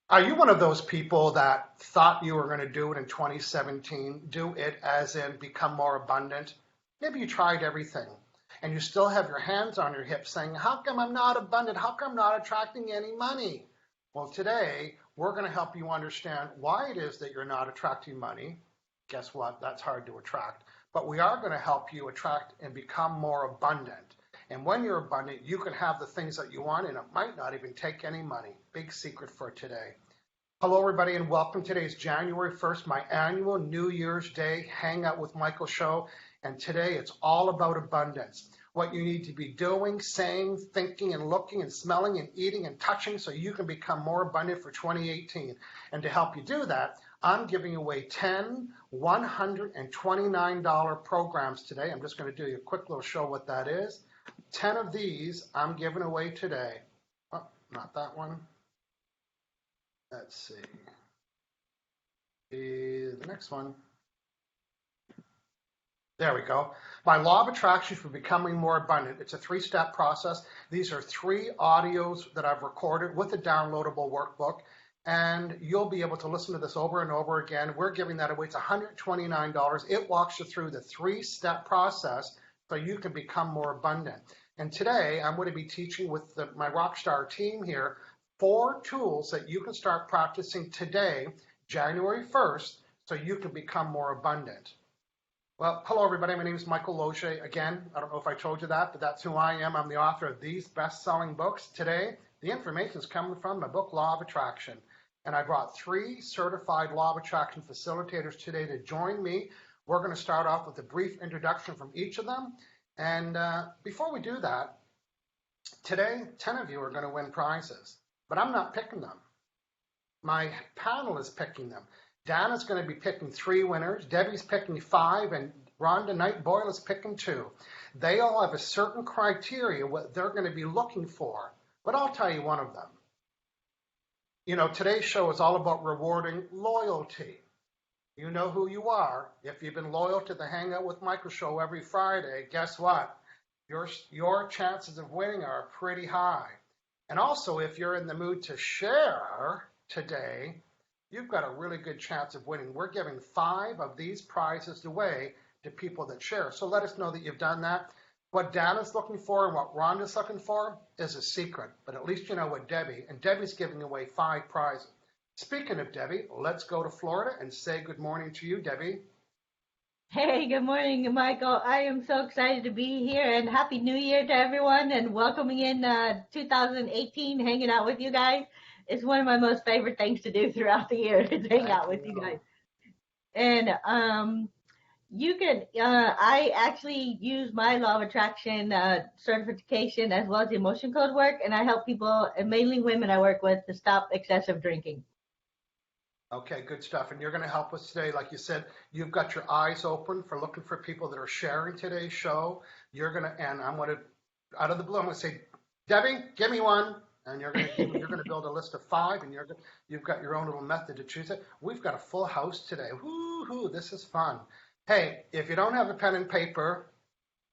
Are you one of those people that thought you were going to do it in 2017, do it as in become more abundant? Maybe you tried everything and you still have your hands on your hips saying, how come I'm not abundant? How come I'm not attracting any money? Well, today we're going to help you understand why it is that you're not attracting money. Guess what? That's hard to attract. But we are going to help you attract and become more abundant. And when you're abundant, you can have the things that you want, and it might not even take any money. Big secret for today. Hello, everybody, and welcome. Today's January 1st, my annual New Year's Day Hangout with Michael show. And today it's all about abundance. What you need to be doing, saying, thinking, and looking, and smelling, and eating, and touching so you can become more abundant for 2018. And to help you do that, I'm giving away 10 $129 programs today. I'm just going to do you a quick little show what that is. 10 of these I'm giving away today. Oh, not that one. Let's see. The next one. There we go. My law of attraction for becoming more abundant. It's a 3-step process. These are 3 audios that I've recorded with a downloadable workbook, and you'll be able to listen to this over and over again. We're giving that away. It's $129. It walks you through the 3-step process so you can become more abundant. And today I'm going to be teaching with my Rockstar team here 4 tools that you can start practicing today, January 1st, so you can become more abundant. Well, hello everybody, my name is Michael Losier. Again, I don't know if I told you that, but that's who I am. I'm the author of these best-selling books. Today, the information is coming from my book, Law of Attraction. And I brought 3 certified Law of Attraction facilitators today to join me. We're going to start off with a brief introduction from each of them. And before we do that, today, 10 of you are going to win prizes, but I'm not picking them. My panel is picking them. Dana's going to be picking 3 winners. Debbie's picking 5, and Rhonda Knight Boyle is picking 2. They all have a certain criteria what they're going to be looking for, but I'll tell you one of them. You know, today's show is all about rewarding loyalty. You know who you are. If you've been loyal to the Hangout with Michael show every Friday, guess what? Your chances of winning are pretty high. And also, if you're in the mood to share today, you've got a really good chance of winning. We're giving 5 of these prizes away to people that share. So let us know that you've done that. What Dana's looking for and what Rhonda's looking for is a secret, but at least you know what Debbie's giving away 5 prizes. Speaking of Debbie, let's go to Florida and say good morning to you, Debbie. Hey, good morning, Michael. I am so excited to be here, and Happy New Year to everyone, and welcoming in 2018, hanging out with you guys. It's one of my most favorite things to do throughout the year is hang out with you guys. And you can, I actually use my Law of Attraction certification as well as the emotion code work, and I help people, and mainly women I work with, to stop excessive drinking. Okay, good stuff. And you're going to help us today. Like you said, you've got your eyes open for looking for people that are sharing today's show. And I'm going to, out of the blue, I'm going to say, Debbie, give me one. And you're going to build a list of 5, and you've got your own little method to choose it. We've got a full house today. Woo-hoo, this is fun. Hey, if you don't have a pen and paper,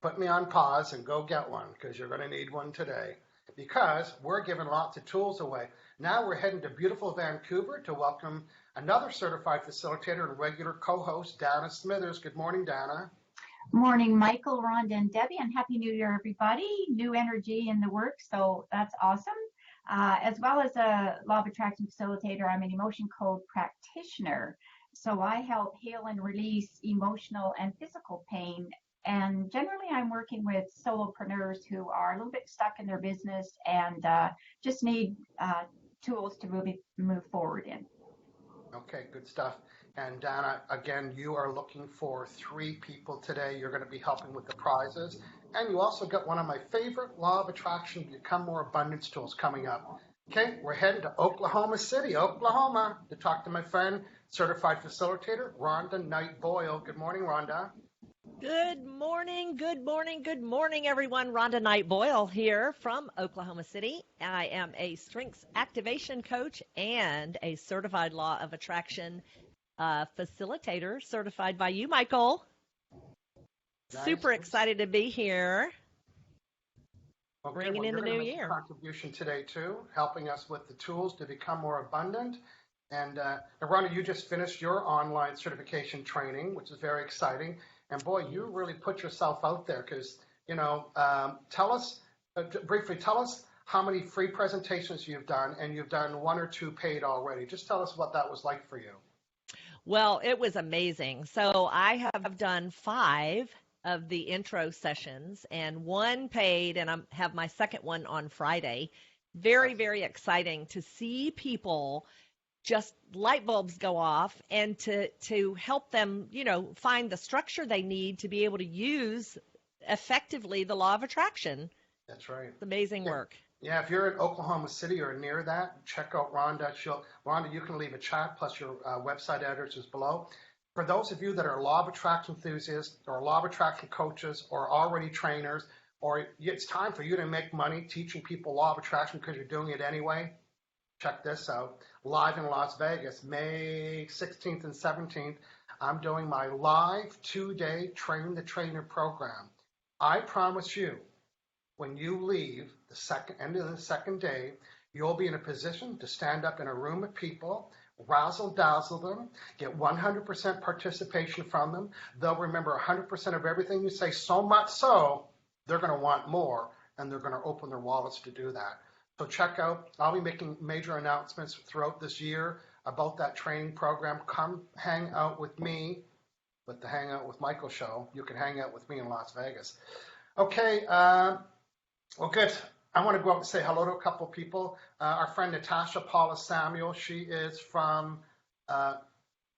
put me on pause and go get one, because you're going to need one today. Because we're giving lots of tools away. Now we're heading to beautiful Vancouver to welcome another certified facilitator and regular co-host, Dana Smithers. Good morning, Dana. Morning, Michael, Rhonda, and Debbie, and Happy New Year, everybody. New energy in the work, so that's awesome. As well as a Law of Attraction facilitator, I'm an emotion code practitioner. So I help heal and release emotional and physical pain. And generally, I'm working with solopreneurs who are a little bit stuck in their business and just need tools to move forward in. Okay, good stuff. And Dana, again, you are looking for 3 people today. You're going to be helping with the prizes. And you also got one of my favorite Law of Attraction Become More Abundance tools coming up. Okay, we're heading to Oklahoma City, Oklahoma, to talk to my friend, certified facilitator, Rhonda Knight Boyle. Good morning, Rhonda. Good morning, everyone. Rhonda Knight Boyle here from Oklahoma City. I am a strengths activation coach and a certified Law of Attraction facilitator, certified by you, Michael. Nice. Super excited to be here. Okay, bringing well, in you're the going to new make a year. contribution today too, helping us with the tools to become more abundant. And Rhonda, you just finished your online certification training, which is very exciting. And boy, you really put yourself out there because, tell us, briefly, tell us how many free presentations you've done, and you've done 1 or 2 paid already. Just tell us what that was like for you. Well, it was amazing. So I have done 5 of the intro sessions and 1 paid, and I have my second one on Friday. Very, very exciting to see people just light bulbs go off and to help them, find the structure they need to be able to use effectively the law of attraction. That's right. It's amazing work. Yeah, if you're in Oklahoma City or near that, check out Rhonda. Rhonda, you can leave a chat, plus your website address is below. For those of you that are law of attraction enthusiasts or law of attraction coaches or already trainers, or it's time for you to make money teaching people law of attraction because you're doing it anyway, check this out. Live in Las Vegas, May 16th and 17th, I'm doing my live 2-day Train the Trainer program. I promise you, when you leave the end of the second day, you'll be in a position to stand up in a room of people, razzle-dazzle them, get 100% participation from them. They'll remember 100% of everything you say, so much so they're going to want more, and they're going to open their wallets to do that. So check out, I'll be making major announcements throughout this year about that training program. Come hang out with me with the Hangout with Michael show. You can hang out with me in Las Vegas. Okay, well, good. I want to go up and say hello to a couple of people. Our friend Natasha Paula Samuel, she is from the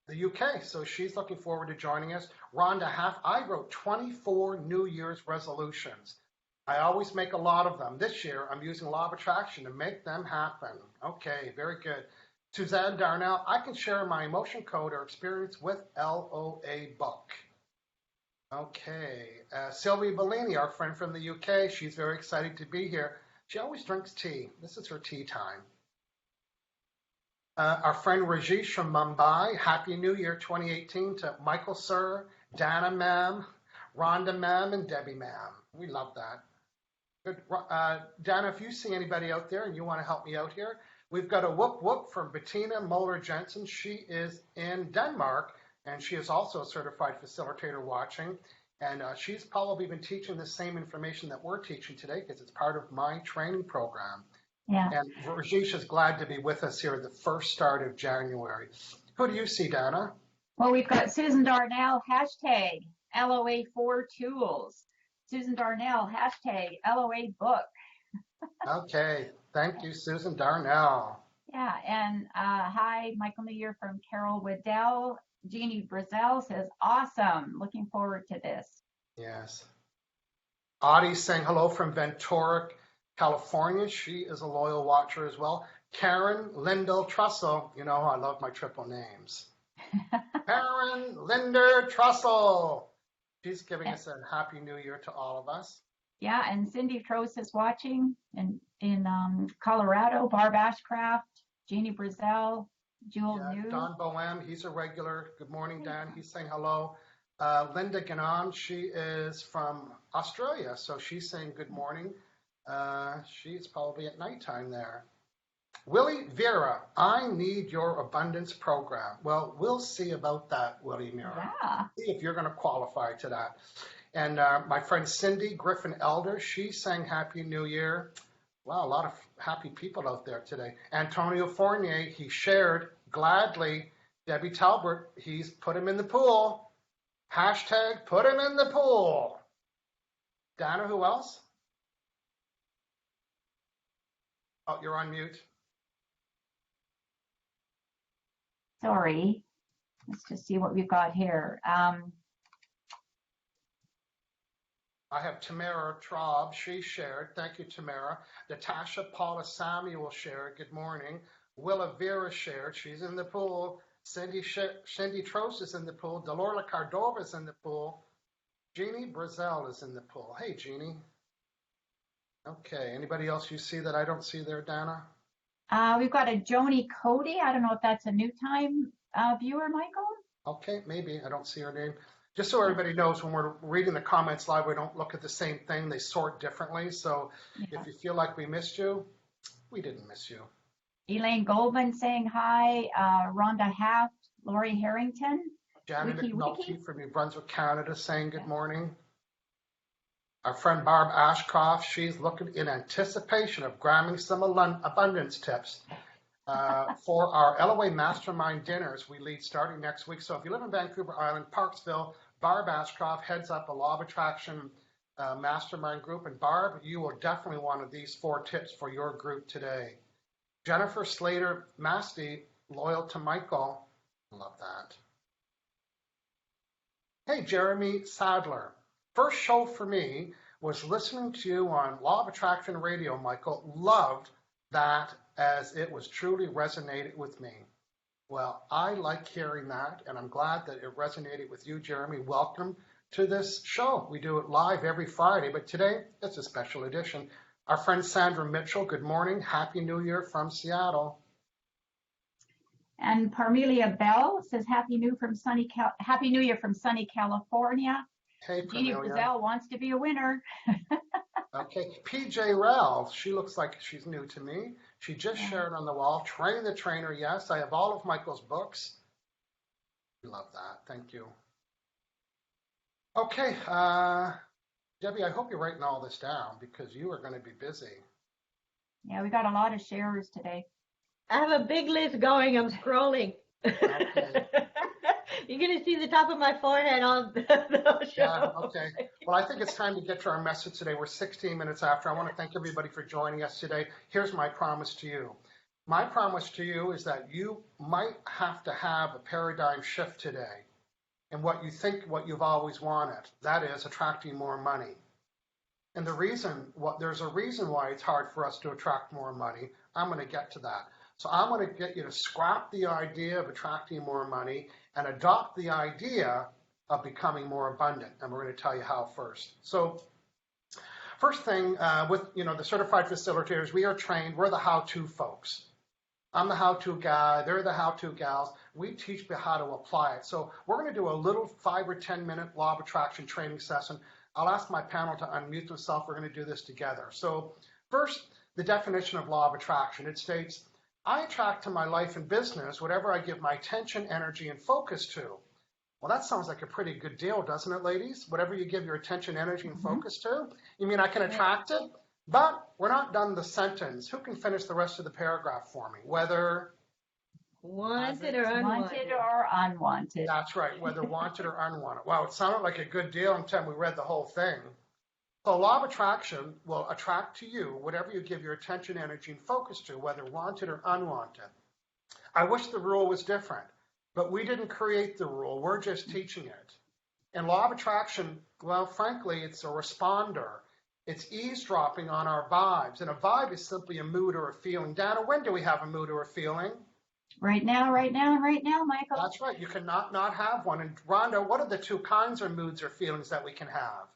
UK, so she's looking forward to joining us. Rhonda I wrote 24 New Year's resolutions. I always make a lot of them. This year, I'm using law of attraction to make them happen. Okay, very good. Suzanne Darnell, I can share my emotion code or experience with LOA book. Okay, Sylvia Bellini, our friend from the UK, she's very excited to be here. She always drinks tea. This is her tea time. Our friend Rajesh from Mumbai, Happy New Year 2018 to Michael Sir, Dana Ma'am, Rhonda Ma'am, and Debbie Ma'am. We love that. Good. Dana, if you see anybody out there and you want to help me out here, we've got a whoop whoop from Bettina Moller Jensen. She is in Denmark, and she is also a certified facilitator watching. And she's probably been teaching the same information that we're teaching today because it's part of my training program. Yeah. And Rajesh is glad to be with us here at the first start of January. Who do you see, Dana? Well, we've got Susan Darnell, hashtag LOA4Tools. Susan Darnell, hashtag LOA book. Okay, thank you, Susan Darnell. Yeah, and hi, Michael New Year from Carol Waddell. Jeannie Brazel says, awesome, looking forward to this. Yes. Audie's saying hello from Ventura, California. She is a loyal watcher as well. Karen Lindell Trussell. You know, I love my triple names. Karen Linder Trussell. She's giving us a happy new year to all of us. Yeah, and Cindy Trost is watching in Colorado. Barb Ashcraft, Jeannie Brazel, Jewel New. Don Boehm, he's a regular. Good morning, Dan. He's saying hello. Linda Gannon, she is from Australia, so she's saying good morning. She's probably at nighttime there. Willie Vera, I need your abundance program. Well, we'll see about that, Willie Vera. Yeah. See if you're going to qualify to that. And my friend Cindy Griffin Elder, she's saying Happy New Year. Wow, a lot of happy people out there today. Antonio Fournier, he shared gladly. Debbie Talbert, he's put him in the pool. Hashtag put him in the pool. Dana, who else? Oh, you're on mute. Sorry. Let's just see what we've got here. I have Tamara Traub. She shared. Thank you, Tamara. Natasha Paula Samuel shared. Good morning. Willa Vera shared. She's in the pool. Cindy Trost is in the pool. Delorla Cardova is in the pool. Jeannie Brazel is in the pool. Hey, Jeannie. Okay. Anybody else you see that I don't see there, Dana? We've got a Joni Cody. I don't know if that's a new time viewer, Michael. Okay, maybe. I don't see her name. Just so everybody knows, when we're reading the comments live, we don't look at the same thing. They sort differently. So if you feel like we missed you, we didn't miss you. Elaine Goldman saying hi. Rhonda Haft, Lori Harrington. Janet Wiki McNulty from New Brunswick, Canada, saying good morning. Our friend Barb Ashcroft, she's looking in anticipation of grabbing some abundance tips for our LOA Mastermind dinners we lead starting next week. So if you live in Vancouver Island, Parksville, Barb Ashcroft heads up a Law of Attraction Mastermind group. And Barb, you will definitely want these 4 tips for your group today. Jennifer Slater Masty, loyal to Michael. Love that. Hey, Jeremy Sadler. First show for me was listening to you on Law of Attraction Radio, Michael. Loved that, as it was truly resonated with me. Well, I like hearing that, and I'm glad that it resonated with you, Jeremy. Welcome to this show. We do it live every Friday, but today it's a special edition. Our friend Sandra Mitchell, good morning. Happy New Year from Seattle. And Parmelia Bell says Happy New Year from sunny California. Hey, Jeannie Parmelia. Brazell wants to be a winner. Okay, PJ Ralph, she looks like she's new to me. She just shared on the wall, Train the Trainer. Yes, I have all of Michael's books. Love that. Thank you. Okay, Debbie, I hope you're writing all this down because you are going to be busy. Yeah, we got a lot of sharers today. I have a big list going. I'm scrolling. Okay. You're going to see the top of my forehead on the show. Yeah, okay. Well, I think it's time to get to our message today. We're 16 minutes after. I want to thank everybody for joining us today. Here's my promise to you. My promise to you is that you might have to have a paradigm shift today in what you think, what you've always wanted. That is attracting more money. And there's a reason why it's hard for us to attract more money. I'm going to get to that. So I'm going to get you to scrap the idea of attracting more money and adopt the idea of becoming more abundant. And we're going to tell you how first. So first thing, with the certified facilitators, we are trained. We're the how-to folks. I'm the how-to guy. They're the how-to gals. We teach you how to apply it. So we're going to do a little 5 or 10 minute law of attraction training session. I'll ask my panel to unmute themselves. We're going to do this together. So first, the definition of law of attraction. It states, I attract to my life and business whatever I give my attention, energy, and focus to. Well, that sounds like a pretty good deal, doesn't it, ladies? Whatever you give your attention, energy, and focus to. You mean I can attract it? But we're not done the sentence. Who can finish the rest of the paragraph for me? Whether wanted or unwanted. Wanted or unwanted. That's right, whether wanted or unwanted. Wow, it sounded like a good deal until we read the whole thing. So law of attraction will attract to you whatever you give your attention, energy, and focus to, whether wanted or unwanted. I wish the rule was different, but we didn't create the rule. We're just teaching it. And law of attraction, well, frankly, it's a responder. It's eavesdropping on our vibes. And a vibe is simply a mood or a feeling. Dana, when do we have a mood or a feeling? Right now, Michael. That's right. You cannot not have one. And Rhonda, what are the 2 kinds of moods or feelings that we can have?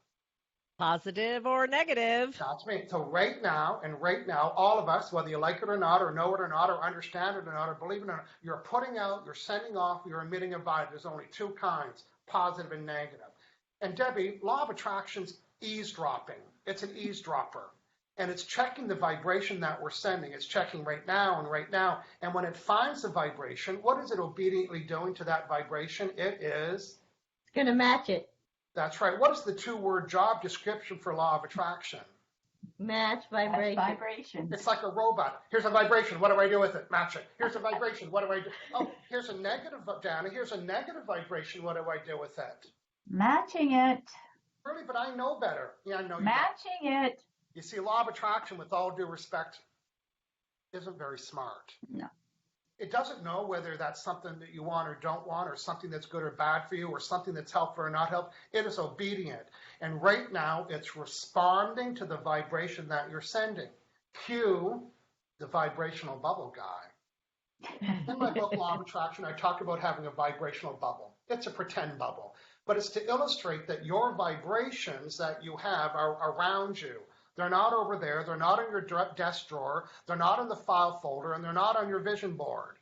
Positive or negative. That's me. So right now, all of us, whether you like it or not, or know it or not, or understand it or not, or believe it or not, you're putting out, you're sending off, you're emitting a vibe. There's only 2 kinds, positive and negative. And Debbie, law of attraction's eavesdropping. It's an eavesdropper. And it's checking the vibration that we're sending. It's checking right now and right now. And when it finds the vibration, what is it obediently doing to that vibration? It is Going to match it. That's right. What is the 2-word job description for law of attraction? Match vibration. That's vibration. It's like a robot. Here's a vibration. What do I do with it? Match it. Here's a vibration. What do I do? Oh, here's a negative, Dana. Here's a negative vibration. What do I do with it? Matching it. Really, but I know better. Yeah, I know you. Matching it. You see, law of attraction, with all due respect, isn't very smart. No. It doesn't know whether that's something that you want or don't want, or something that's good or bad for you, or something that's helpful or not helpful. It is obedient. And right now, it's responding to the vibration that you're sending. Cue the vibrational bubble guy. In my book, Law of Attraction, I talk about having a vibrational bubble. It's a pretend bubble. But it's to illustrate that your vibrations that you have are around you. They're not over there. They're not in your desk drawer. They're not in the file folder, and they're not on your vision board.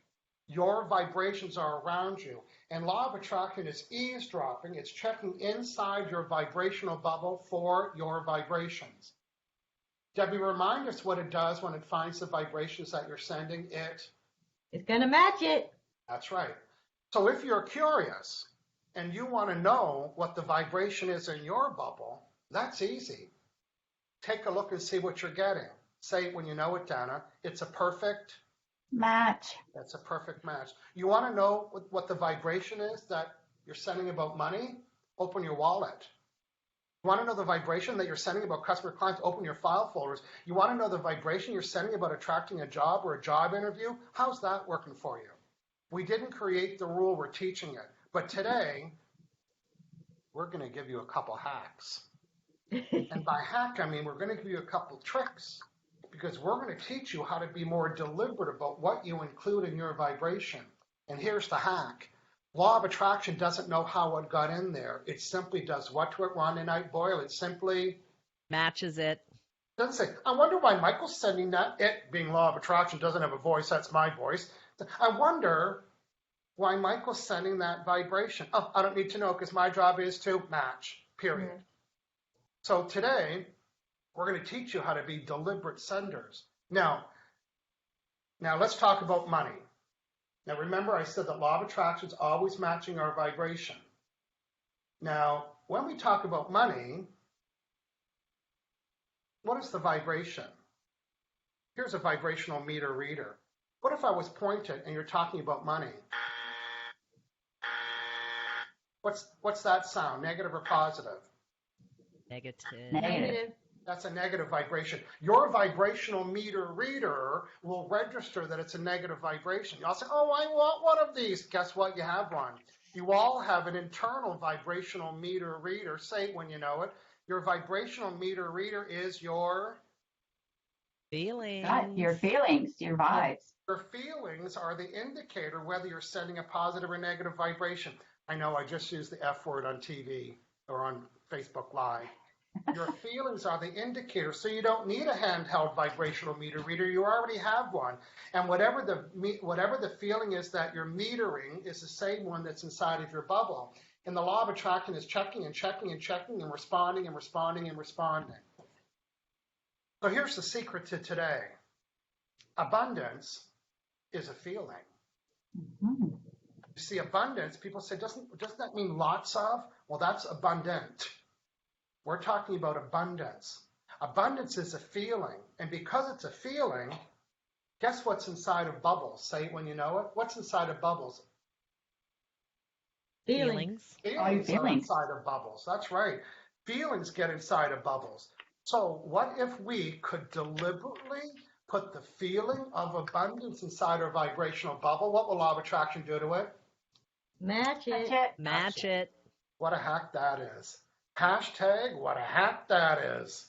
Your vibrations are around you. And law of attraction is eavesdropping. It's checking inside your vibrational bubble for your vibrations. Debbie, remind us what it does when it finds the vibrations that you're sending. It's going to match it. That's right. So if you're curious and you want to know what the vibration is in your bubble, that's easy. Take a look and see what you're getting. Say it when you know it, Dana. It's a perfect match. That's a perfect match. You want to know what the vibration is that you're sending about money? Open your wallet. You want to know the vibration that you're sending about customer clients? Open your file folders. You want to know the vibration you're sending about attracting a job or a job interview? How's that working for you? We didn't create the rule, we're teaching it. But today, we're going to give you a couple hacks. And by hack, I mean we're going to give you a couple tricks, because we're going to teach you how to be more deliberate about what you include in your vibration. And here's the hack. Law of attraction doesn't know how it got in there. It simply does what to it, Rhonda Knight Boyle? It simply matches it. Doesn't say, I wonder why Michael's sending that. It, being law of attraction, doesn't have a voice. That's my voice. I wonder why Michael's sending that vibration. Oh, I don't need to know, because my job is to match, period. Mm-hmm. So today, we're going to teach you how to be deliberate senders. Now let's talk about money. Now remember, I said that law of attraction is always matching our vibration. Now, when we talk about money, what is the vibration? Here's a vibrational meter reader. What if I was pointed and you're talking about money? What's that sound? Negative or positive? Negative. That's a negative vibration. Your vibrational meter reader will register that it's a negative vibration. You'll say, oh, I want one of these. Guess what? You have one. You all have an internal vibrational meter reader. Say it when you know it. Your vibrational meter reader is your feelings. Your feelings, your vibes. Your feelings are the indicator whether you're sending a positive or negative vibration. I know I just used the F word on TV or on Facebook Live. Your feelings are the indicator, so you don't need a handheld vibrational meter reader. You already have one. And whatever the feeling is that you're metering is the same one that's inside of your bubble. And the law of attraction is checking and checking and checking and responding and responding and responding. So here's the secret to today. Abundance is a feeling. Mm-hmm. You see, abundance, people say, doesn't that mean lots of? Well, that's abundant. We're talking about abundance. Abundance is a feeling. And because it's a feeling, guess what's inside of bubbles? Say it when you know it. What's inside of bubbles? Feelings. Feelings are inside of bubbles. That's right. Feelings get inside of bubbles. So what if we could deliberately put the feeling of abundance inside our vibrational bubble? What will law of attraction do to it? Match it. Match it. What a hack that is. Hashtag, what a hack that is.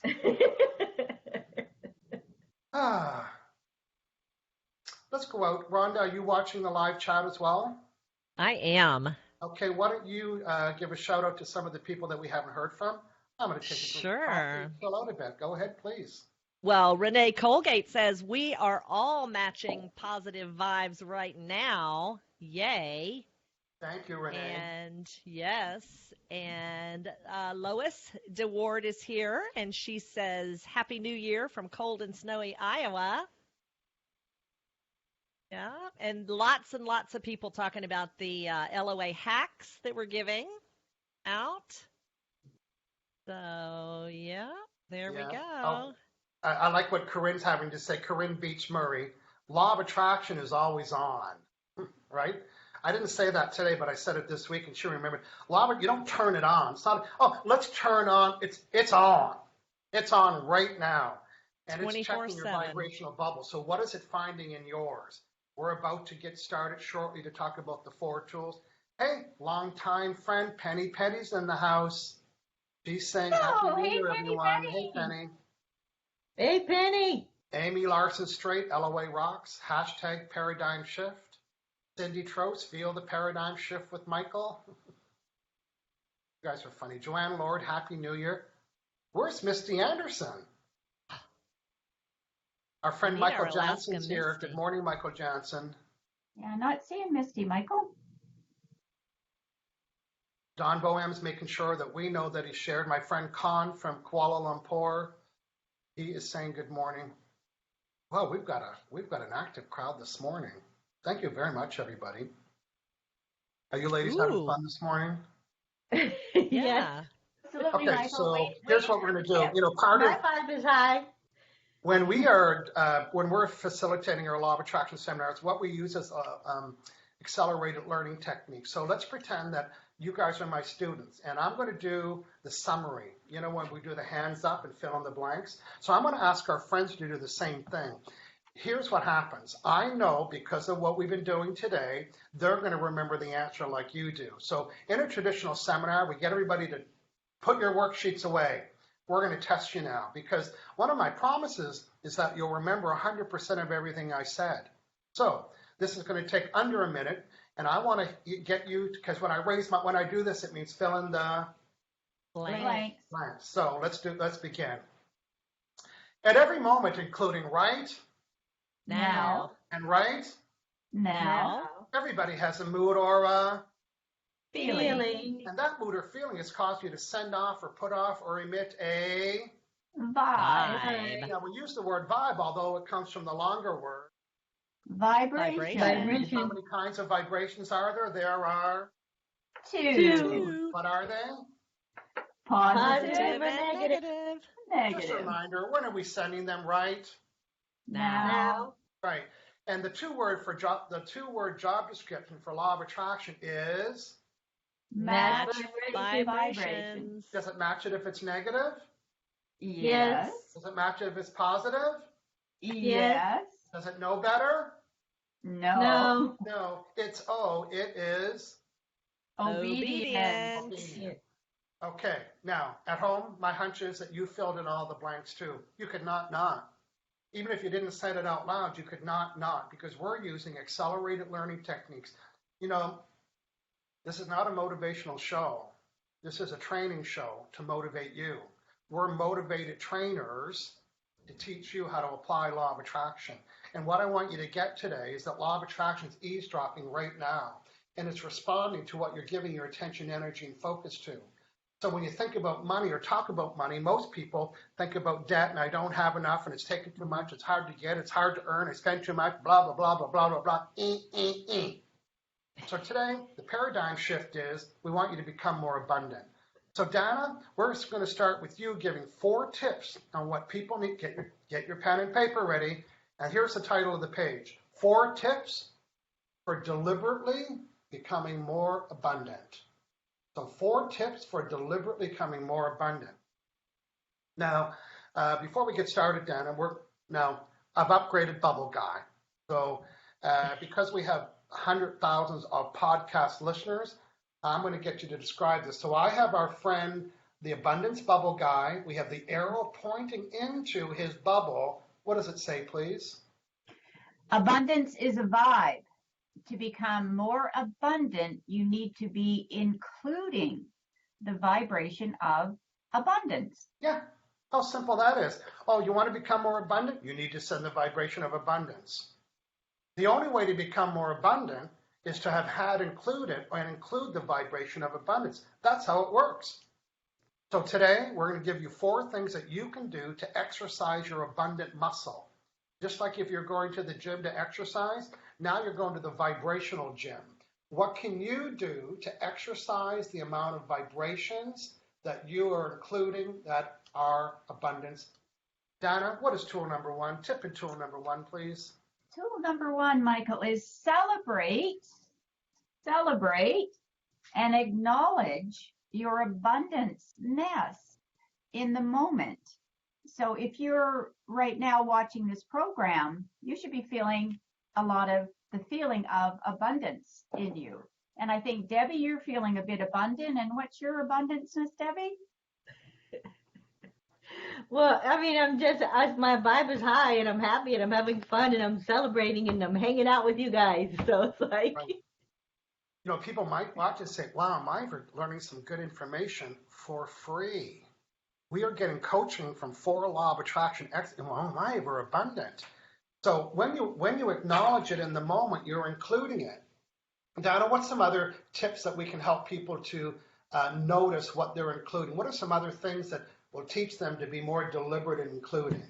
Let's go out. Rhonda, are you watching the live chat as well? I am. Okay, why don't you give a shout out to some of the people that we haven't heard from? I'm going to take it chill out a bit. Go ahead, please. Well, Renee Colgate says, we are all matching positive vibes right now. Yay. Thank you, Renee. And yes, and Lois DeWard is here, and she says, Happy New Year from cold and snowy Iowa. Yeah, and lots of people talking about the LOA hacks that we're giving out. So, yeah, there we go. Oh, I like what Corinne's having to say. Corinne Beach Murray, law of attraction is always on, right? I didn't say that today, but I said it this week, and she remembered. You don't turn it on. It's not, let's turn on. It's on. It's on right now. And 24/7. It's checking your vibrational bubble. So what is it finding in yours? We're about to get started shortly to talk about the 4 tools. Hey, longtime friend, Penny Petty's in the house. She's saying Happy New Year, everyone. Penny. Hey, Penny. Hey, Penny. Amy Larson Straight, LOA Rocks. Hashtag Paradigm Shift. Cindy Trost, Feel the Paradigm Shift with Michael. You guys are funny. Joanne Lord, Happy New Year. Where's Misty Anderson? Our friend Michael Johnson's here. Good morning, Michael Johnson. Yeah, not seeing Misty, Michael. Don Boehm's making sure that we know that he shared. My friend Khan from Kuala Lumpur, he is saying good morning. Well, we've got an active crowd this morning. Thank you very much, everybody. Are you ladies having fun this morning? Yes. Absolutely, Okay, Michael. so here's what we're going to do. You know, part My of vibe is high. when we're facilitating our law of attraction seminars, what we use is accelerated learning techniques. So let's pretend that you guys are my students, and I'm going to do the summary. You know, when we do the hands up and fill in the blanks. So I'm going to ask our friends to do the same thing. Here's what happens. I know because of what we've been doing today, they're going to remember the answer like you do. So in a traditional seminar, we get everybody to put your worksheets away. We're going to test you now because one of my promises is that you'll remember 100% of everything I said. So this is going to take under a minute, and I want to get you, because when I do this, it means fill in the Blanks. blanks. So let's begin. At every moment, including right Now. and right, Now. everybody has a mood or a, Feeling. and that mood or feeling has caused you to send off or put off or emit a. Vibe. Now we use the word vibe, although it comes from the longer word. Vibration. How many kinds of vibrations are there? There are Two. What are they? Positive. Positive and negative. Just a Negative. reminder, when are we sending them right? Now. Right. And the two-word job description for law of attraction is, Match Vibration. vibrations. does it match it if it's negative? Yes. Does it match it if it's positive? Yes. Does it know better? No. No. It is Obedience. obedient. Okay. Now, at home, my hunch is that you filled in all the blanks too. You could not. Even if you didn't say it out loud, you could not, because we're using accelerated learning techniques. You know, this is not a motivational show. This is a training show to motivate you. We're motivated trainers to teach you how to apply law of attraction. And what I want you to get today is that law of attraction is eavesdropping right now, and it's responding to what you're giving your attention, energy, and focus to. So when you think about money or talk about money, most people think about debt and I don't have enough and it's taking too much, it's hard to get, it's hard to earn, I spend too much, blah, blah, blah, blah, blah, blah, blah. So today, the paradigm shift is we want you to become more abundant. So Dana, we're going to start with you giving 4 tips on what people need. Get your pen and paper ready. And here's the title of the page. 4 tips for deliberately becoming more abundant. So 4 tips for deliberately becoming more abundant. Now, before we get started, Dana, I've upgraded Bubble Guy. So because we have thousands of podcast listeners, I'm going to get you to describe this. So I have our friend, the Abundance Bubble Guy. We have the arrow pointing into his bubble. What does it say, please? Abundance is a vibe. To become more abundant, you need to be including the vibration of abundance. Yeah, how simple that is. Oh, you want to become more abundant? You need to send the vibration of abundance. The only way to become more abundant is to have had included and include the vibration of abundance. That's how it works. So today, we're going to give you 4 things that you can do to exercise your abundant muscle. Just like if you're going to the gym to exercise, now you're going to the vibrational gym. What can you do to exercise the amount of vibrations that you are including that are abundance? Dana, what is tool number 1? Tip in tool number 1, please. Tool number 1, Michael, is celebrate, and acknowledge your abundance-ness in the moment. So if you're right now watching this program, you should be feeling a lot of the feeling of abundance in you. And I think, Debbie, you're feeling a bit abundant. And what's your abundance-ness, Debbie? Well, I mean, my vibe is high and I'm happy and I'm having fun and I'm celebrating and I'm hanging out with you guys. So it's like. Right. You know, people might watch and say, wow, I'm learning some good information for free. We are getting coaching from 4 law of attraction experts. Wow, we're abundant. So when you acknowledge it in the moment, you're including it. Donna, what's some other tips that we can help people to notice what they're including? What are some other things that will teach them to be more deliberate in including?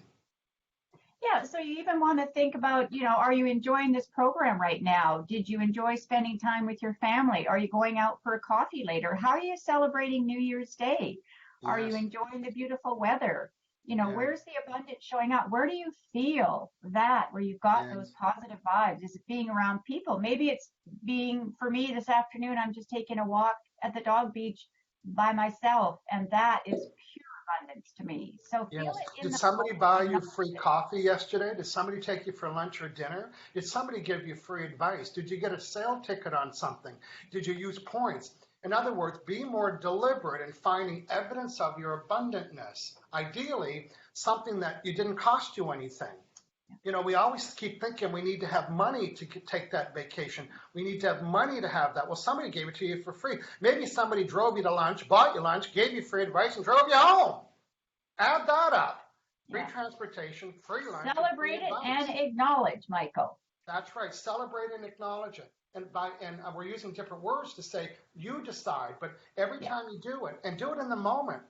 Yeah, so you even want to think about, are you enjoying this program right now? Did you enjoy spending time with your family? Are you going out for a coffee later? How are you celebrating New Year's Day? Are you enjoying the beautiful weather? Where's the abundance showing up? Where do you feel that, where you've got those positive vibes? Is it being around people? Maybe it's being, for me this afternoon, I'm just taking a walk at the dog beach by myself, and that is pure abundance to me. So feel it in Did somebody buy you free coffee yesterday? Did somebody take you for lunch or dinner? Did somebody give you free advice? Did you get a sale ticket on something? Did you use points? In other words, be more deliberate in finding evidence of your abundantness. Ideally, something that you didn't cost you anything. We always keep thinking we need to have money to take that vacation. We need to have money to have that. Well, somebody gave it to you for free. Maybe somebody drove you to lunch, bought you lunch, gave you free advice, and drove you home. Add that up. Free transportation, free lunch. Celebrate it and acknowledge, Michael. That's right. Celebrate and acknowledge it. And we're using different words to say, you decide. But every time you do it, and do it in the moment.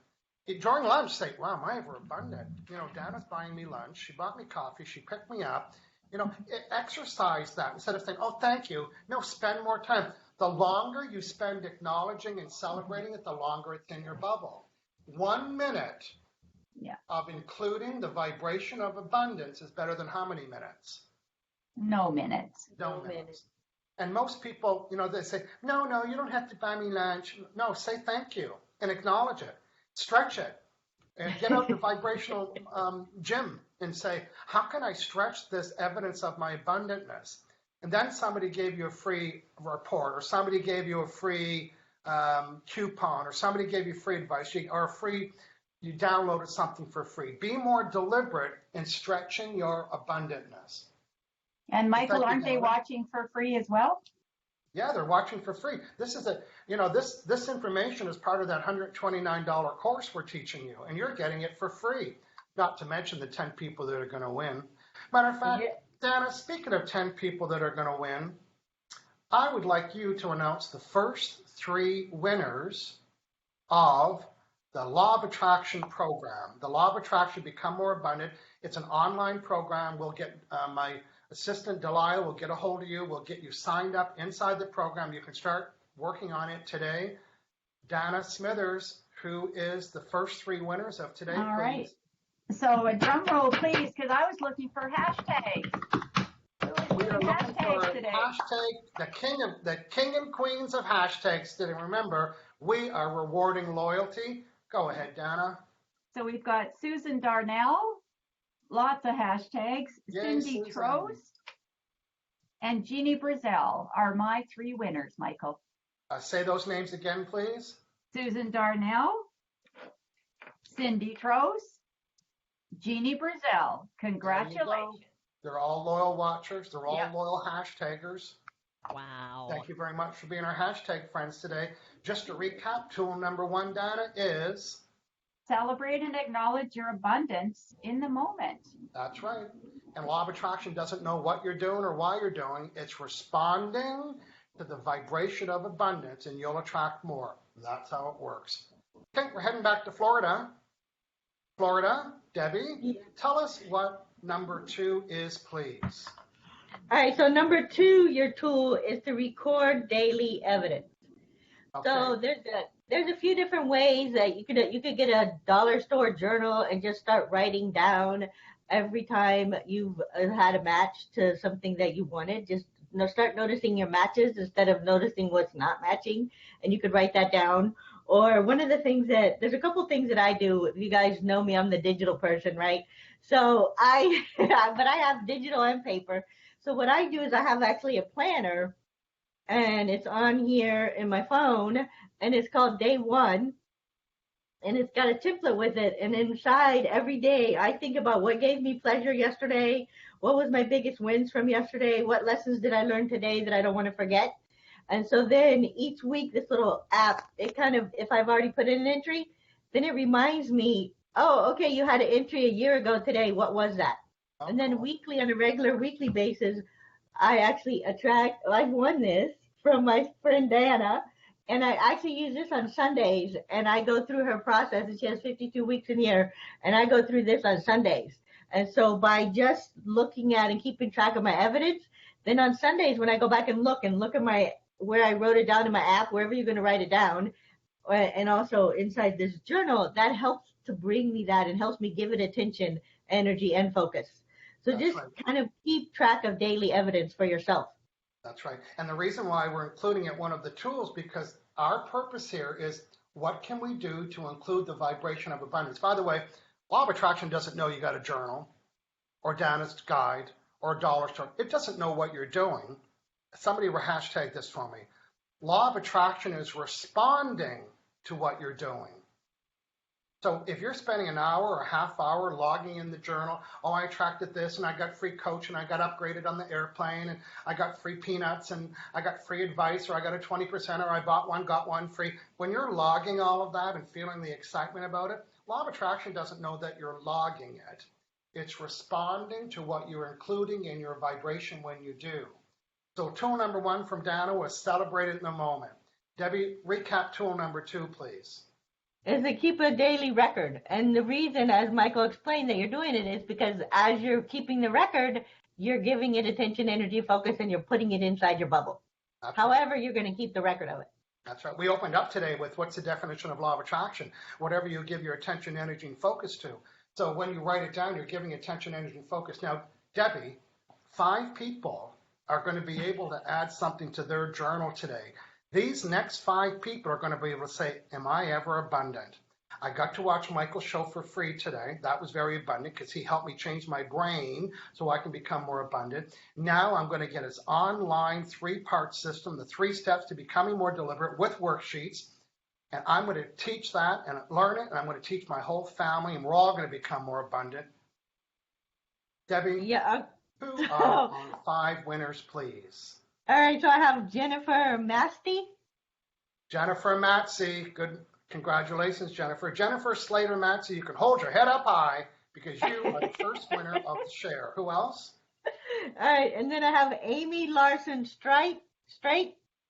During lunch, say, wow, am I ever abundant? Dana's buying me lunch. She bought me coffee. She picked me up. Exercise that instead of saying, oh, thank you. No, spend more time. The longer you spend acknowledging and celebrating it, the longer it's in your bubble. 1 minute of including the vibration of abundance is better than how many minutes? No minutes. No minutes. And most people, they say, no, you don't have to buy me lunch. No, say thank you and acknowledge it. Stretch it. And get out the vibrational gym and say, how can I stretch this evidence of my abundantness? And then somebody gave you a free report, or somebody gave you a free coupon, or somebody gave you free advice, you downloaded something for free. Be more deliberate in stretching your abundantness. And Michael, aren't they watching for free as well? Yeah, they're watching for free. This is this information is part of that $129 course we're teaching you, and you're getting it for free. Not to mention the 10 people that are going to win. Matter of fact, Dana, speaking of 10 people that are going to win, I would like you to announce the first 3 winners of the Law of Attraction program. The Law of Attraction, Become More Abundant. It's an online program. We'll get my assistant Delilah will get a hold of you. We'll get you signed up inside the program. You can start working on it today. Dana Smithers, who is the first 3 winners of today. All right. So a drum roll, please, because I was looking for hashtags. We are looking for today. Hashtag, the king and queens of hashtags today. Remember, we are rewarding loyalty. Go ahead, Dana. So we've got Susan Darnell. Lots of hashtags. Yay, Cindy Susan. Trost and Jeannie Brazel are my 3 winners, Michael. Say those names again, please. Susan Darnell, Cindy Trost, Jeannie Brazel. Congratulations. They're all loyal watchers. They're all loyal hashtaggers. Wow. Thank you very much for being our hashtag friends today. Just to recap, tool number 1, Dana, is celebrate and acknowledge your abundance in the moment. That's right. And Law of Attraction doesn't know what you're doing or why you're doing. It's responding to the vibration of abundance, and you'll attract more. That's how it works. Okay, we're heading back to Florida. Florida, Debbie, tell us what number 2 is, please. All right, so number 2, your tool is to record daily evidence. Okay. So there's a few different ways that you could get a dollar store journal and just start writing down every time you've had a match to something that you wanted. Just start noticing your matches instead of noticing what's not matching, and you could write that down. Or one of the things there's a couple things that I do. If you guys know me, I'm the digital person, right? So but I have digital and paper. So what I do is I have actually a planner, and it's on here in my phone, and it's called Day 1, and it's got a template with it. And inside every day, I think about what gave me pleasure yesterday, what was my biggest wins from yesterday, what lessons did I learn today that I don't want to forget. And so then each week, this little app, it kind of, if I've already put in an entry, then it reminds me, oh, okay, you had an entry a year ago today. What was that? And then weekly, on a regular weekly basis, I actually I won this from my friend Diana, and I actually use this on Sundays, and I go through her process, and she has 52 weeks in a year, and I go through this on Sundays. And so by just looking at and keeping track of my evidence, then on Sundays when I go back and look at where I wrote it down in my app, wherever you're going to write it down, and also inside this journal, that helps to bring me that and helps me give it attention, energy, and focus. So just kind of keep track of daily evidence for yourself. That's right. And the reason why we're including it one of the tools, because our purpose here is what can we do to include the vibration of abundance? By the way, Law of Attraction doesn't know you got a journal or Dana's guide or a dollar store. It doesn't know what you're doing. Somebody will hashtag this for me. Law of Attraction is responding to what you're doing. So if you're spending an hour or a half hour logging in the journal, oh, I attracted this and I got free coach and I got upgraded on the airplane and I got free peanuts and I got free advice or I got a 20% or I bought one, got one free. When you're logging all of that and feeling the excitement about it, Law of Attraction doesn't know that you're logging it. It's responding to what you're including in your vibration when you do. So tool number 1 from Dana was celebrate it in the moment. Debbie, recap tool number 2, please. Is to keep a daily record. And the reason, as Michael explained, that you're doing it is because as you're keeping the record, you're giving it attention, energy, focus, and you're putting it inside your bubble. That's However, right. You're going to keep the record of it. That's right. We opened up today with what's the definition of Law of Attraction? Whatever you give your attention, energy, and focus to. So when you write it down, you're giving attention, energy, and focus. Now, Debbie, 5 people are going to be able to add something to their journal today. These next 5 people are going to be able to say, am I ever abundant? I got to watch Michael's show for free today. That was very abundant because he helped me change my brain so I can become more abundant. Now I'm going to get his online 3-part system, the 3 steps to becoming more deliberate with worksheets. And I'm going to teach that and learn it. And I'm going to teach my whole family. And we're all going to become more abundant. Debbie, who are our 5 winners, please? All right, so I have Jennifer Masty. Jennifer Matsey, good, congratulations, Jennifer. Jennifer Slater Matsey, you can hold your head up high because you are the first winner of the share. Who else? All right, and then I have Amy Larson Straight.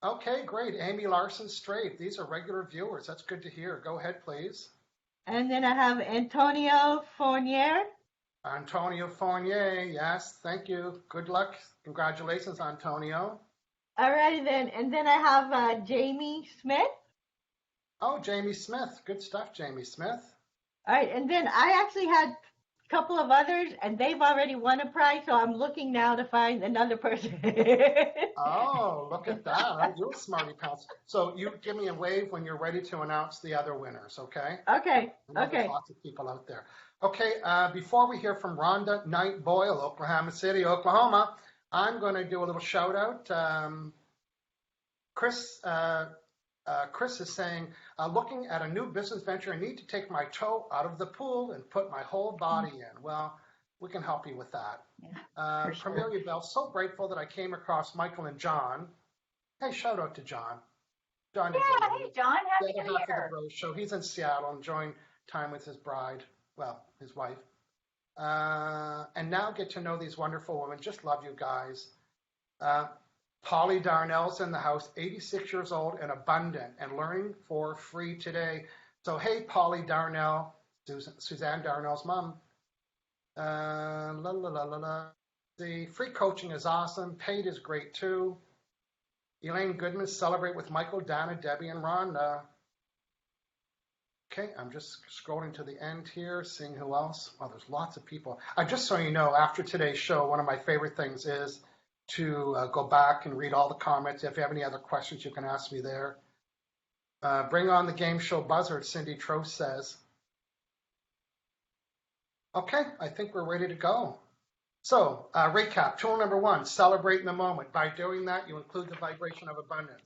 Okay, great. Amy Larson Straight. These are regular viewers. That's good to hear. Go ahead, please. And then I have Antonio Fournier. Antonio Fournier, yes, thank you. Good luck. Congratulations, Antonio. All righty then. And then I have Jamie Smith. Oh, Jamie Smith. Good stuff, Jamie Smith. All right. And then I actually had a couple of others, and they've already won a prize, so I'm looking now to find another person. Oh, look at that. You're a smarty pants. So you give me a wave when you're ready to announce the other winners, okay? Okay. There's lots of people out there. Okay, before we hear from Rhonda Knight Boyle, Oklahoma City, Oklahoma, I'm going to do a little shout out. Chris is saying, looking at a new business venture, I need to take my toe out of the pool and put my whole body in. Well, we can help you with that. Yeah, Cornelia Bell, so grateful that I came across Michael and John. Hey, shout out to John. John, hey, John, happy New Year. Show. He's in Seattle enjoying time with his bride. Well, his wife. And now get to know these wonderful women. Just love you guys. Polly Darnell's in the house, 86 years old and abundant and learning for free today. So, hey, Polly Darnell, Suzanne Darnell's mom. The free coaching is awesome. Paid is great too. Elaine Goodman, celebrate with Michael, Dana, Debbie, and Rhonda. Okay, I'm just scrolling to the end here, seeing who else. Well, there's lots of people. Just so you know, after today's show, one of my favorite things is to go back and read all the comments. If you have any other questions, you can ask me there. Bring on the game show buzzer, Cindy Trost says. Okay, I think we're ready to go. So, recap. Tool number 1, celebrate in the moment. By doing that, you include the vibration of abundance.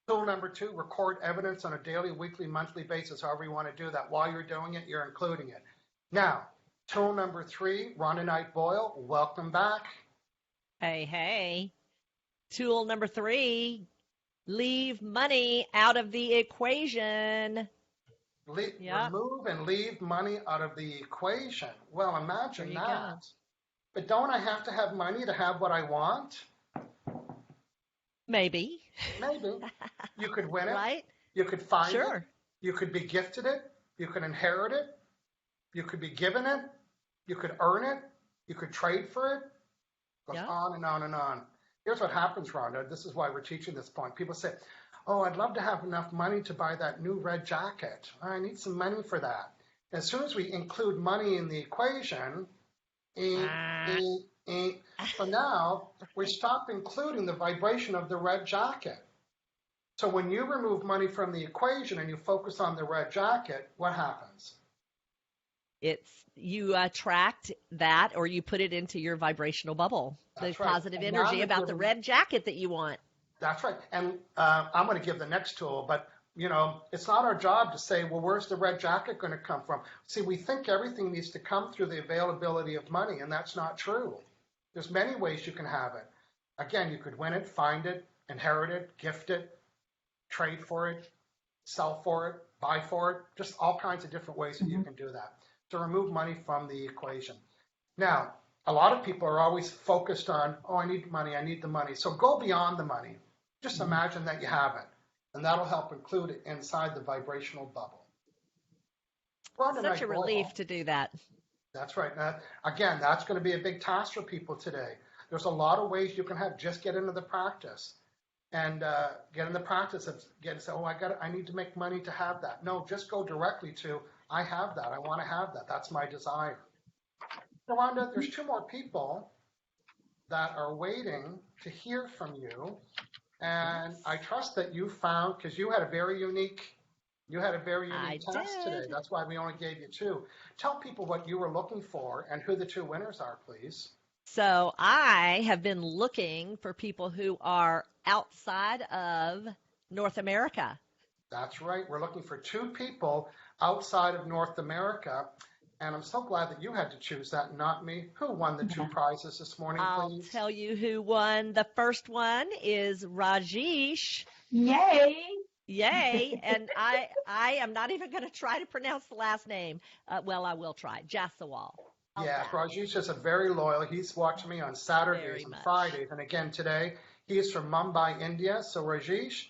Tool number 2, record evidence on a daily, weekly, monthly basis, however you want to do that. While you're doing it, you're including it. Now, tool number 3, Rhonda Knight Boyle, welcome back. Hey. Tool number 3, leave money out of the equation. Remove and leave money out of the equation. Well, imagine that. But don't I have to have money to have what I want? Maybe. Maybe. You could win it. Right? You could find it. Sure. You could be gifted it. You could inherit it. You could be given it. You could earn it. You could trade for it. Goes Yeah. on and on and on. Here's what happens, Rhonda. This is why we're teaching this point. People say, oh, I'd love to have enough money to buy that new red jacket. I need some money for that. As soon as we include money in the equation, so now we stop including the vibration of the red jacket. So when you remove money from the equation and you focus on the red jacket, what happens? You attract that, or you put it into your vibrational bubble, That's the right. positive And now energy you're about the giving- red jacket that you want. That's right. And I'm going to give the next tool, but it's not our job to say, well, where's the red jacket going to come from? See, we think everything needs to come through the availability of money, and that's not true. There's many ways you can have it. Again, you could win it, find it, inherit it, gift it, trade for it, sell for it, buy for it, just all kinds of different ways that you can do that to remove money from the equation. Now, a lot of people are always focused on, oh, I need money, I need the money. So go beyond the money. Just imagine that you have it, and that'll help include it inside the vibrational bubble. Such a relief to do that. That's right. Again, that's going to be a big task for people today. There's a lot of ways you can have. Just get into the practice, and get in the practice of say, oh, I need to make money to have that. No, just go directly to, I have that. I want to have that. That's my desire. So, Rhonda, there's two more people that are waiting to hear from you, and I trust that you found, because you had a very unique test today. That's why we only gave you two. Tell people what you were looking for and who the two winners are, please. So I have been looking for people who are outside of North America. That's right. We're looking for two people outside of North America. And I'm so glad that you had to choose that, not me. Who won the two prizes this morning, please? I'll tell you who won. The first one is Rajesh. Yay! Yay. And I am not even going to try to pronounce the last name. Well, I will try. Jasawal. Yeah, Rajesh is very loyal. He's watching me on Saturdays and Fridays. And again, today, he's from Mumbai, India. So, Rajesh,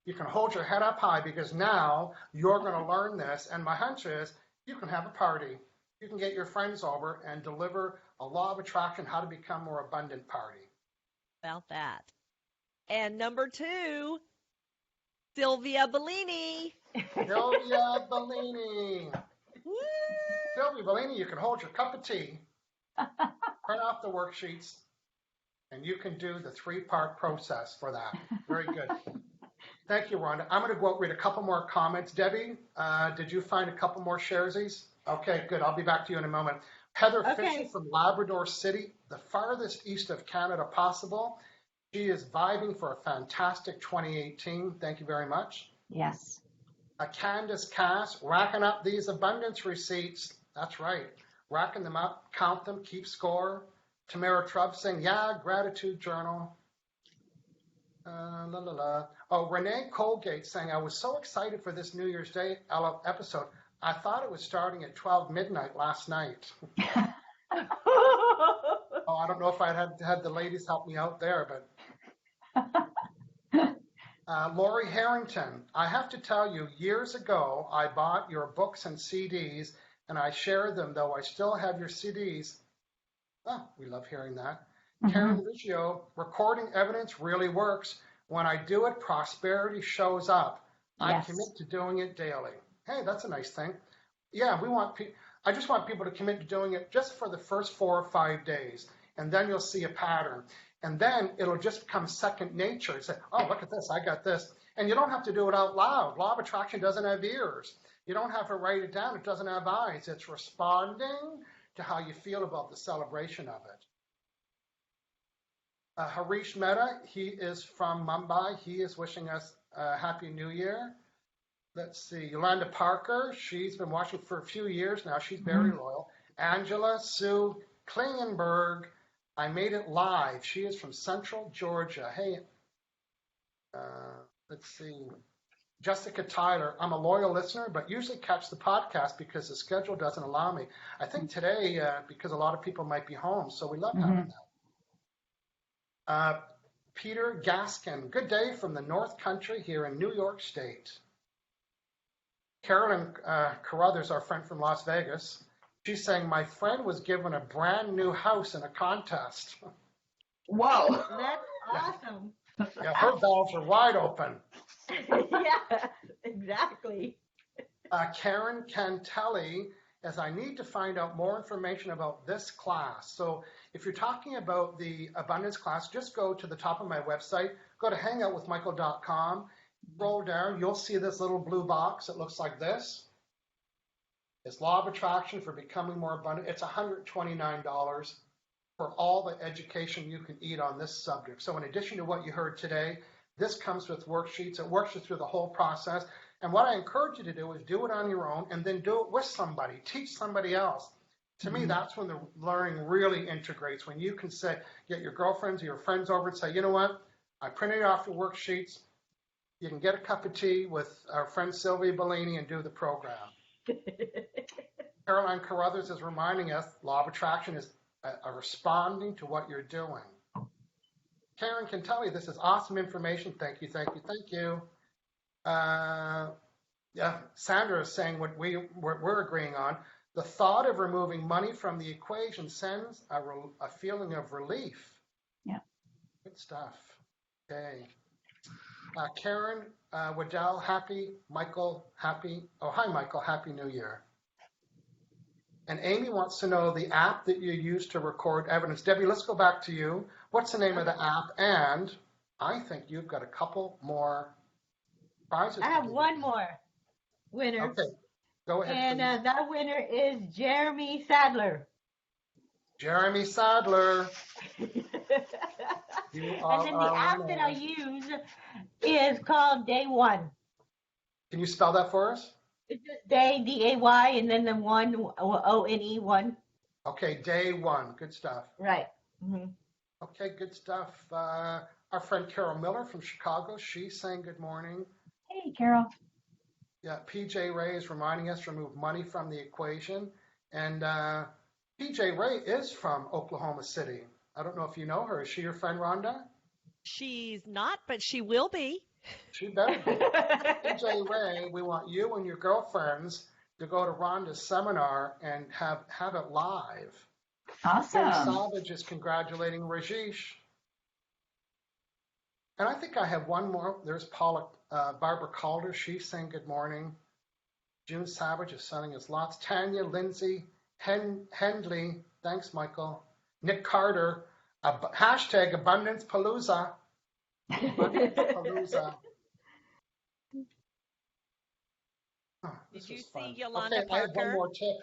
you can hold your head up high because now you're going to learn this. And my hunch is you can have a party. You can get your friends over and deliver a law of attraction, how to become more abundant party. About that. And number two, Sylvia Bellini. Sylvia Bellini. Woo! Sylvia Bellini, you can hold your cup of tea, print off the worksheets, and you can do the three-part process for that. Very good. Thank you, Rhonda. I'm going to go out read a couple more comments. Debbie, did you find a couple more sharesies? Okay, good. I'll be back to you in a moment. Heather Fisher from Labrador City, the farthest east of Canada possible. She is vibing for a fantastic 2018. Thank you very much. Yes. Candace Cass, racking up these abundance receipts. That's right. Racking them up, count them, keep score. Tamara Trubb saying, yeah, gratitude journal. Oh, Renee Colgate saying, I was so excited for this New Year's Day episode. I thought it was starting at 12 midnight last night. Oh, I don't know if I had the ladies help me out there, but. Lori Harrington, I have to tell you, years ago, I bought your books and CDs, and I share them, though I still have your CDs. Oh, we love hearing that. Karen Riggio, recording evidence really works. When I do it, prosperity shows up. I commit to doing it daily. Hey, that's a nice thing. Yeah, I just want people to commit to doing it just for the first 4 or 5 days, and then you'll see a pattern. And then it'll just become second nature. You say, oh, look at this, I got this. And you don't have to do it out loud. Law of attraction doesn't have ears. You don't have to write it down. It doesn't have eyes. It's responding to how you feel about the celebration of it. Harish Mehta, he is from Mumbai. He is wishing us a Happy New Year. Let's see, Yolanda Parker, she's been watching for a few years now. She's very loyal. Angela Sue Klingenberg, I made it live. She is from Central Georgia. Hey, let's see. Jessica Tyler, I'm a loyal listener, but usually catch the podcast because the schedule doesn't allow me. I think today, because a lot of people might be home, so we love having that. Peter Gaskin, good day from the North Country here in New York State. Carolyn Carruthers, our friend from Las Vegas, she's saying, my friend was given a brand new house in a contest. Whoa. That's awesome. Yeah, her valves are wide open. Yeah, exactly. Karen Cantelli, as I need to find out more information about this class. So if you're talking about the abundance class, just go to the top of my website, go to hangoutwithmichael.com, scroll down, you'll see this little blue box. It looks like this. It's Law of Attraction for Becoming More Abundant. It's $129 for all the education you can eat on this subject. So in addition to what you heard today, this comes with worksheets. It works you through the whole process. And what I encourage you to do is do it on your own and then do it with somebody. Teach somebody else. To me, that's when the learning really integrates. When you can say, get your girlfriends or your friends over and say, you know what? I printed off your worksheets. You can get a cup of tea with our friend Sylvia Bellini and do the program. Caroline Carruthers is reminding us Law of Attraction is a responding to what you're doing. Karen can tell you this is awesome information. Thank you, thank you, thank you. Yeah, Sandra is saying what we're agreeing on. The thought of removing money from the equation sends a feeling of relief. Yeah. Good stuff. Okay. Karen Waddell, happy. Michael, happy. Oh, hi, Michael. Happy New Year. And Amy wants to know the app that you use to record evidence. Debbie, let's go back to you. What's the name of the app? And I think you've got a couple more prizes. I have one more winner. Okay, go ahead. And that winner is Jeremy Sadler. Jeremy Sadler. And then the app that I use is called Day One. Can you spell that for us? It's just Day, D-A-Y, and then the one, O-N-E, one. Okay, Day One. Good stuff. Right. Mm-hmm. Okay, good stuff. Our friend Carol Miller from Chicago, she's saying good morning. Hey, Carol. Yeah, PJ Ray is reminding us to remove money from the equation. And PJ Ray is from Oklahoma City. I don't know if you know her. Is she your friend, Rhonda? She's not, but she will be. She better be. PJ Ray, we want you and your girlfriends to go to Rhonda's seminar and have it live. Awesome. Jim Savage is congratulating Rajesh. And I think I have one more. There's Barbara Calder. She's saying good morning. June Savage is sending us lots. Tanya, Lindsay, Hendley. Thanks, Michael. Nick Carter. Hashtag Abundance Palooza. Abundance Palooza. Did you see Yolanda okay, Parker? I have one more tip.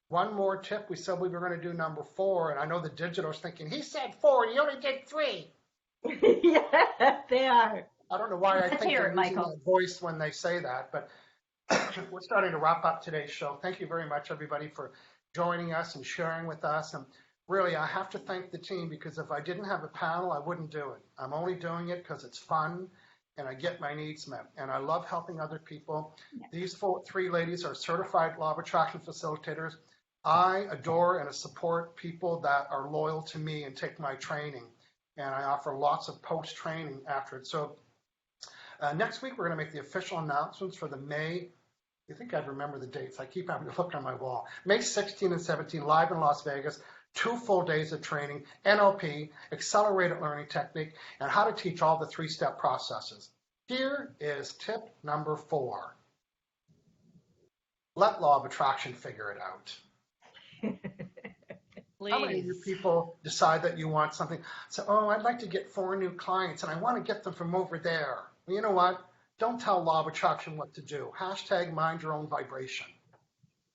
One more tip. We said we were going to do number 4, and I know the digital is thinking, he said 4, and he only did 3. Yeah, they are. I don't know why I think they're using Michael. that voice when they say that, but we're starting to wrap up today's show. Thank you very much, everybody, for joining us and sharing with us. And really, I have to thank the team because if I didn't have a panel, I wouldn't do it. I'm only doing it because it's fun and I get my needs met. And I love helping other people. Yeah. These 3 ladies are certified Law of Attraction facilitators. I adore and support people that are loyal to me and take my training. And I offer lots of post-training after it. So next week, we're going to make the official announcements for the May. I think I'd remember the dates. I keep having to look on my wall. May 16 and 17, live in Las Vegas. 2 full days of training, NLP, accelerated learning technique, and how to teach all the 3-step processes. Here is tip number 4. Let Law of Attraction figure it out. Please. How many of you people decide that you want something? So, I'd like to get 4 new clients, and I want to get them from over there. Well, you know what? Don't tell Law of Attraction what to do. Hashtag mind your own vibration.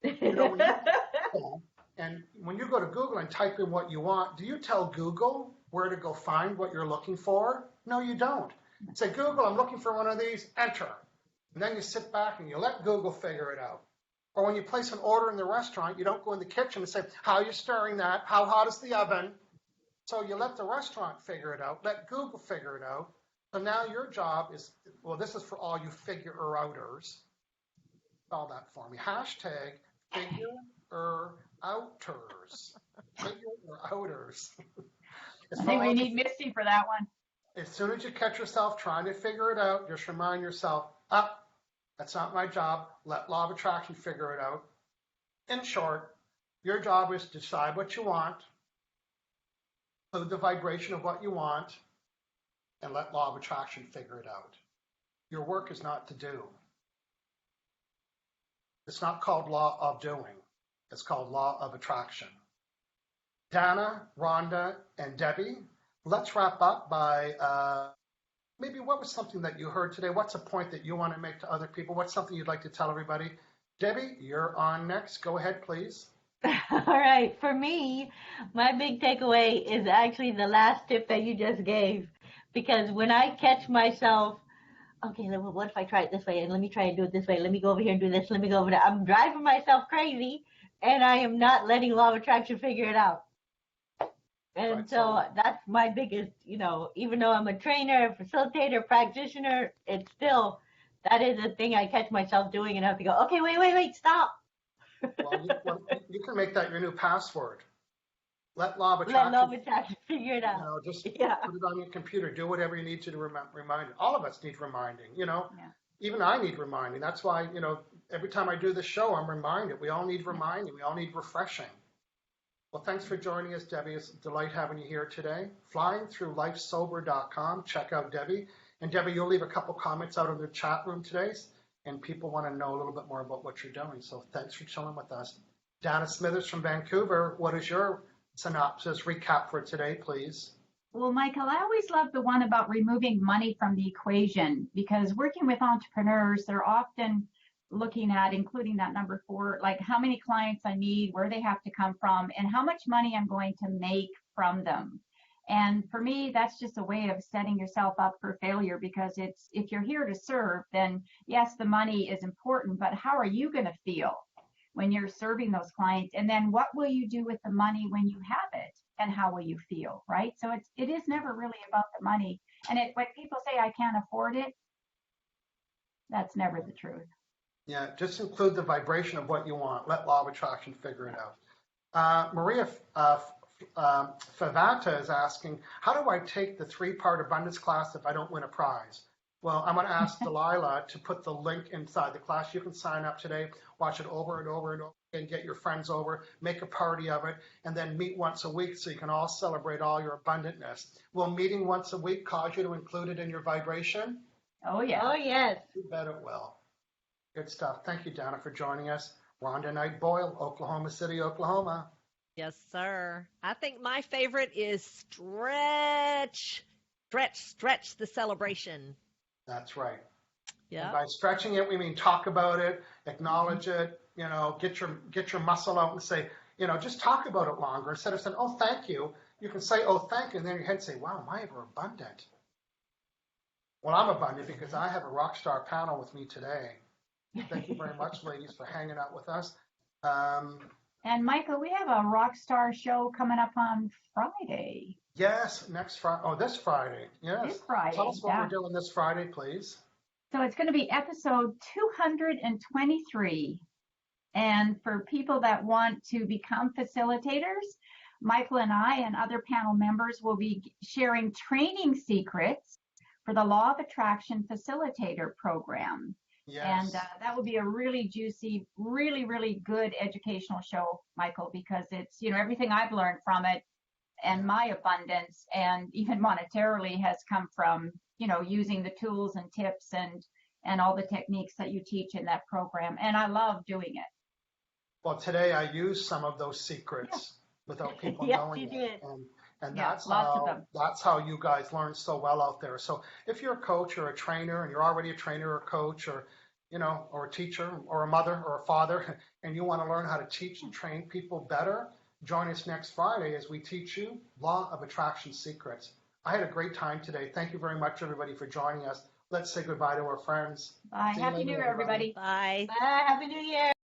You know, and when you go to Google and type in what you want, do you tell Google where to go find what you're looking for? No, you don't. Say, Google, I'm looking for one of these, enter. And then you sit back and you let Google figure it out. Or when you place an order in the restaurant, you don't go in the kitchen and say, how are you stirring that? How hot is the oven? So you let the restaurant figure it out, let Google figure it out. So now your job is, well, this is for all you figure-outers. Spell that for me. Hashtag figure-outers. Figure-outers. I think we need Misty for that one. As soon as you catch yourself trying to figure it out, just remind yourself, that's not my job. Let law of attraction figure it out. In short, your job is to decide what you want, include the vibration of what you want, and let law of attraction figure it out. Your work is not to do. It's not called law of doing. It's called law of attraction. Dana, Rhonda, and Debbie, let's wrap up by maybe what was something that you heard today? What's a point that you want to make to other people? What's something you'd like to tell everybody? Debbie, you're on next. Go ahead, please. All right. For me, my big takeaway is actually the last tip that you just gave. Because when I catch myself, okay, what if I try it this way? And let me try and do it this way. Let me go over here and do this. Let me go over there. I'm driving myself crazy, and I am not letting law of attraction figure it out. And Right, so that's my biggest, even though I'm a trainer, facilitator, practitioner, it's still, that is a thing I catch myself doing and I have to go, okay, wait, stop. Well, you can make that your new password. Let law of Let law of attraction attraction figure it out. just put it on your computer. Do whatever you need to remind it. All of us need reminding, Even I need reminding. That's why, every time I do this show, I'm reminded. We all need reminding. We all need refreshing. Well, thanks for joining us, Debbie. It's a delight having you here today. FlyingThroughLifeSober.com. Check out Debbie. And Debbie, you'll leave a couple comments out in the chat room today, and people want to know a little bit more about what you're doing. So thanks for chilling with us. Dana Smithers from Vancouver, what is your synopsis recap for today, please? Well, Michael, I always love the one about removing money from the equation, because working with entrepreneurs, they're often looking at, including that number 4, like how many clients I need, where they have to come from, and how much money I'm going to make from them. And for me, that's just a way of setting yourself up for failure, because it's, if you're here to serve, then yes, the money is important, but how are you going to feel when you're serving those clients? And then what will you do with the money when you have it? And how will you feel, right? So it is never really about the money. And when people say I can't afford it, that's never the truth. Yeah, just include the vibration of what you want. Let law of attraction figure it out. Maria Favata is asking, how do I take the 3-part abundance class if I don't win a prize? Well, I'm going to ask Delilah to put the link inside the class. You can sign up today, watch it over and over and over, and get your friends over, make a party of it, and then meet once a week so you can all celebrate all your abundantness. Will meeting once a week cause you to include it in your vibration? Oh, yeah. Oh, yes. You bet it will. Good stuff. Thank you, Dana, for joining us. Rhonda Knight Boyle, Oklahoma City, Oklahoma. Yes, sir. I think my favorite is stretch the celebration. That's right. Yeah. And by stretching it, we mean talk about it, acknowledge it, get your muscle out and say, just talk about it longer. Instead of saying, oh, thank you, you can say, oh, thank you, and then your head say, wow, am I ever abundant? Well, I'm abundant because I have a rock star panel with me today. Thank you very much, ladies, for hanging out with us. And Michael, we have a rock star show coming up on Friday. Yes, next Friday. Oh, this Friday. Yes. This Friday. Tell us what we're doing this Friday, please. So it's going to be episode 223. And for people that want to become facilitators, Michael and I and other panel members will be sharing training secrets for the Law of Attraction Facilitator Program. Yes. And that will be a really juicy, really, really good educational show, Michael, because it's, everything I've learned from it and my abundance and even monetarily has come from, using the tools and tips and all the techniques that you teach in that program. And I love doing it. Well, today I used some of those secrets without people knowing it. And that's how you guys learn so well out there. So if you're a coach or a trainer and you're already a trainer or a coach or a teacher or a mother or a father, and you want to learn how to teach and train people better, join us next Friday as we teach you Law of Attraction secrets. I had a great time today. Thank you very much, everybody, for joining us. Let's say goodbye to our friends. Bye. Happy New Year, everybody. Bye. Bye. Happy New Year.